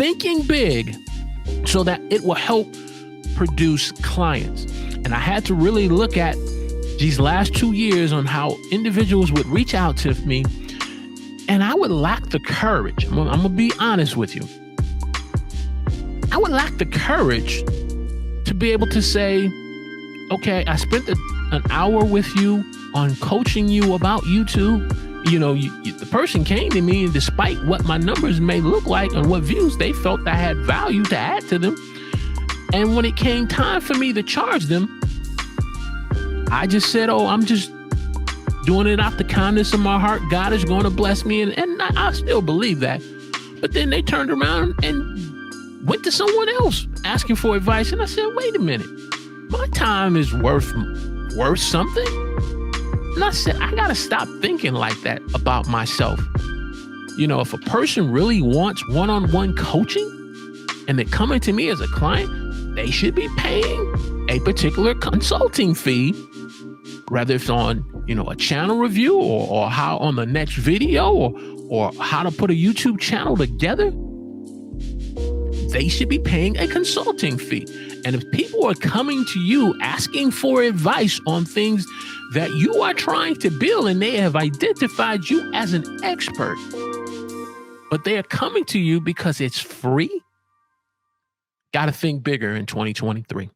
thinking big so that it will help produce clients. And I had to really look at these last 2 years on how individuals would reach out to me, and I would lack the courage. I'm gonna be honest with you. I would lack the courage to be able to say, okay, I spent an hour with you on coaching you about YouTube. The person came to me, and despite what my numbers may look like and what views, they felt I had value to add to them. And when it came time for me to charge them, I just said, oh, I'm just doing it out the kindness of my heart. God is going to bless me. And I still believe that. But then they turned around and went to someone else asking for advice. And I said, wait a minute, my time is worth something. And I said, I got to stop thinking like that about myself. If a person really wants one-on-one coaching and they're coming to me as a client, they should be paying a particular consulting fee, whether it's on, a channel review or how on the next video or how to put a YouTube channel together. They should be paying a consulting fee. And if people are coming to you asking for advice on things that you are trying to build and they have identified you as an expert, but they are coming to you because it's free, got to think bigger in 2023.